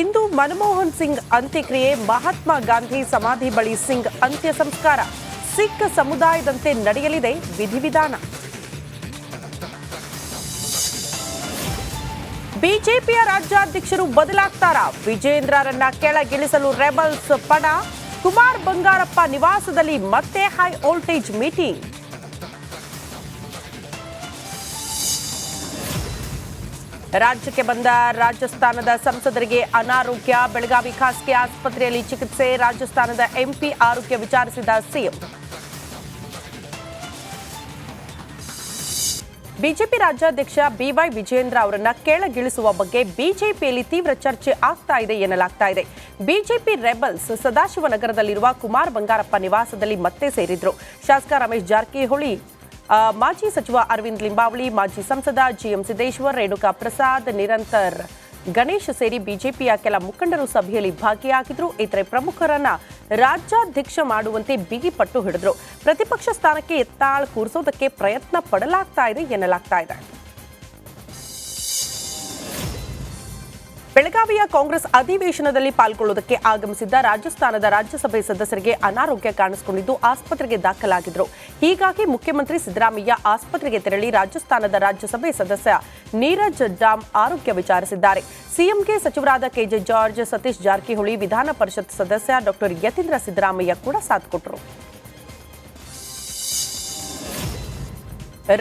ಇಂದು ಮನಮೋಹನ್ ಸಿಂಗ್ ಅಂತ್ಯಕ್ರಿಯೆ, ಮಹಾತ್ಮ ಗಾಂಧಿ ಸಮಾಧಿ ಬಳಿ ಸಿಂಗ್ ಅಂತ್ಯ ಸಂಸ್ಕಾರ. ಸಿಖ್ ಸಮುದಾಯದಂತೆ ನಡೆಯಲಿದೆ ವಿಧಿವಿಧಾನ. ಬಿಜೆಪಿಯ ರಾಜ್ಯಾಧ್ಯಕ್ಷರು ಬದಲಾಗ್ತಾರಾ? ವಿಜೇಂದ್ರರನ್ನ ಕೆಳಗಿಳಿಸಲು ರೆಬಲ್ಸ್ ಪಣ. ಕುಮಾರ್ ಬಂಗಾರಪ್ಪ ನಿವಾಸದಲ್ಲಿ ಮತ್ತೆ ಹೈ ವೋಲ್ಟೇಜ್ ಮೀಟಿಂಗ್. ರಾಜ್ಯಕ್ಕೆ ಬಂದ ರಾಜಸ್ಥಾನದ ಸಂಸದರಿಗೆ ಅನಾರೋಗ್ಯ. ಬೆಳಗಾವಿ ಖಾಸಗಿ ಆಸ್ಪತ್ರೆಯಲ್ಲಿ ಚಿಕಿತ್ಸೆ. ರಾಜಸ್ಥಾನದ ಎಂಪಿ ಆರೋಗ್ಯ ವಿಚಾರಿಸಿದ ಸಿಎಂ. ಬಿಜೆಪಿ ರಾಜ್ಯಾಧ್ಯಕ್ಷ ಬಿವೈ ವಿಜೇಂದ್ರ ಅವರನ್ನ ಕೆಳಗಿಳಿಸುವ ಬಗ್ಗೆ ಬಿಜೆಪಿಯಲ್ಲಿ ತೀವ್ರ ಚರ್ಚೆ ಆಗ್ತಾ ಇದೆ ಎನ್ನಲಾಗ್ತಾ ಇದೆ. ಬಿಜೆಪಿ ರೆಬಲ್ಸ್ ಸದಾಶಿವನಗರದಲ್ಲಿರುವ ಕುಮಾರ್ ಬಂಗಾರಪ್ಪ ನಿವಾಸದಲ್ಲಿ ಮತ್ತೆ ಸೇರಿದ್ರು. ಶಾಸಕ ರಮೇಶ್ ಜಾರಕಿಹೊಳಿ, ಮಾಜಿ ಸಚಿವ ಅರವಿಂದ್ ಲಿಂಬಾವಳಿ, ಮಾಜಿ ಸಂಸದ ಜಿಎಂ ಸಿದ್ದೇಶ್ವರ್, ರೇಣುಕಾ ಪ್ರಸಾದ್, ನಿರಂತರ್ ಗಣೇಶ್ ಸೇರಿ ಬಿಜೆಪಿಯ ಕೆಲ ಮುಖಂಡರು ಸಭೆಯಲ್ಲಿ ಭಾಗಿಯಾಗಿದ್ರು. ಇತರೆ ಪ್ರಮುಖರನ್ನ ರಾಜ್ಯಾಧ್ಯಕ್ಷ ಮಾಡುವಂತೆ ಬಿಗಿಪಟ್ಟು ಹಿಡಿದ್ರು. ಪ್ರತಿಪಕ್ಷ ಸ್ಥಾನಕ್ಕೆ ಎತ್ತಾಳ್ ಕೂರಿಸೋದಕ್ಕೆ ಪ್ರಯತ್ನ ಪಡಲಾಗ್ತಾ ಇದೆ ಎನ್ನಲಾಗ್ತಾ ಇದೆ. ಬೆಳಗಾವಿಯ ಕಾಂಗ್ರೆಸ್ ಅಧಿವೇಶನದಲ್ಲಿ ಪಾಲ್ಗೊಳ್ಳುವುದಕ್ಕೆ ಆಗಮಿಸಿದ್ದ ರಾಜಸ್ಥಾನದ ರಾಜ್ಯಸಭೆ ಸದಸ್ಯರಿಗೆ ಅನಾರೋಗ್ಯ ಕಾಣಿಸಿಕೊಂಡಿದ್ದು ಆಸ್ಪತ್ರೆಗೆ ದಾಖಲಾಗಿದ್ದರು. ಹೀಗಾಗಿ ಮುಖ್ಯಮಂತ್ರಿ ಸಿದ್ದರಾಮಯ್ಯ ಆಸ್ಪತ್ರೆಗೆ ತೆರಳಿ ರಾಜಸ್ಥಾನದ ರಾಜ್ಯಸಭೆ ಸದಸ್ಯ ನೀರಜ್ ಡಾಮ್ ಆರೋಗ್ಯ ವಿಚಾರಿಸಿದ್ದಾರೆ. ಸಿಎಂಗೆ ಸಚಿವರಾದ ಕೆಜೆ ಜಾರ್ಜ್, ಸತೀಶ್ ಜಾರಕಿಹೊಳಿ, ವಿಧಾನ ಪರಿಷತ್ ಸದಸ್ಯ ಡಾಕ್ಟರ್ ಯತೀಂದ್ರ ಸಿದ್ದರಾಮಯ್ಯ ಕೂಡ ಸಾಥ್ ಕೊಟ್ಟರು.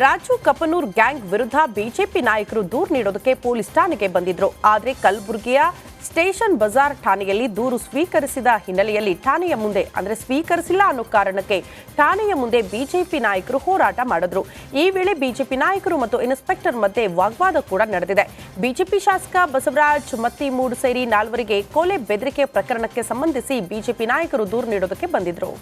ರಾಜು ಕಪನೂರ್ ಗ್ಯಾಂಗ್ ವಿರುದ್ಧ ಬಿಜೆಪಿ ನಾಯಕರು ದೂರು ನೀಡೋದಕ್ಕೆ ಪೊಲೀಸ್ ಠಾಣೆಗೆ ಬಂದಿದ್ರು. ಆದರೆ ಕಲಬುರಗಿಯ ಸ್ಟೇಷನ್ ಬಜಾರ್ ಠಾಣೆಯಲ್ಲಿ ದೂರು ಸ್ವೀಕರಿಸಿದ ಹಿನ್ನೆಲೆಯಲ್ಲಿ ಠಾಣೆಯ ಮುಂದೆ ಸ್ವೀಕರಿಸಿಲ್ಲ ಅನ್ನೋ ಕಾರಣಕ್ಕೆ ಠಾಣೆಯ ಮುಂದೆ ಬಿಜೆಪಿ ನಾಯಕರು ಹೋರಾಟ ಮಾಡಿದ್ರು. ಈ ವೇಳೆ ಬಿಜೆಪಿ ನಾಯಕರು ಮತ್ತು ಇನ್ಸ್ಪೆಕ್ಟರ್ ಮಧ್ಯೆ ವಾಗ್ವಾದ ಕೂಡ ನಡೆದಿದೆ. ಬಿಜೆಪಿ ಶಾಸಕ ಬಸವರಾಜ್ ಮತ್ತಿಮೂಡ್ ಸೇರಿ 4ವರಿಗೆ ಕೊಲೆ ಬೆದರಿಕೆ ಪ್ರಕರಣಕ್ಕೆ ಸಂಬಂಧಿಸಿ ಬಿಜೆಪಿ ನಾಯಕರು ದೂರು ನೀಡೋದಕ್ಕೆ ಬಂದಿದ್ರು.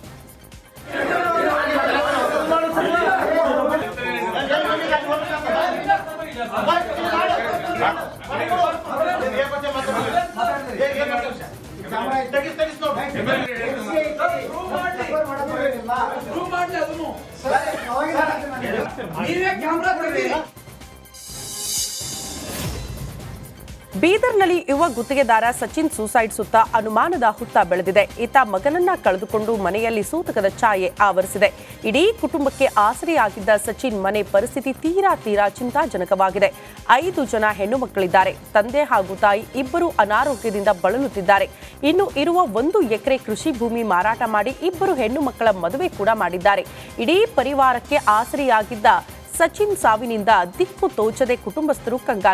ಬೀದರ್ನಲ್ಲಿ ಯುವ ಗುತ್ತಿಗೆದಾರ ಸಚಿನ್ ಸೂಸೈಡ್ ಸುತ್ತ ಅನುಮಾನದ ಹುತ್ತ ಬೆಳೆದಿದೆ. ಈತ ಮಗನನ್ನ ಕಳೆದುಕೊಂಡು ಮನೆಯಲ್ಲಿ ಸೂತಕದ ಛಾಯೆ ಆವರಿಸಿದೆ. ಇಡೀ ಕುಟುಂಬಕ್ಕೆ ಆಸರೆಯಾಗಿದ್ದ ಸಚಿನ್ ಮನೆ ಪರಿಸ್ಥಿತಿ ತೀರಾ ಚಿಂತಾಜನಕವಾಗಿದೆ. 5 ಜನ ಹೆಣ್ಣು ಮಕ್ಕಳಿದ್ದಾರೆ. ತಂದೆ ಹಾಗೂ ತಾಯಿ ಇಬ್ಬರು ಅನಾರೋಗ್ಯದಿಂದ ಬಳಲುತ್ತಿದ್ದಾರೆ. ಇನ್ನು ಇರುವ 1 ಎಕರೆ ಕೃಷಿ ಭೂಮಿ ಮಾರಾಟ ಮಾಡಿ 2 ಹೆಣ್ಣು ಮಕ್ಕಳ ಮದುವೆ ಕೂಡ ಮಾಡಿದ್ದಾರೆ. ಇಡೀ ಪರಿವಾರಕ್ಕೆ ಆಸರೆಯಾಗಿದ್ದ ಸಚಿನ್ ಸಾವಿನಿಂದ ದಿಕ್ಕು ತೋಚದೆ ಕುಟುಂಬಸ್ಥರು ಕಂಗಾಲ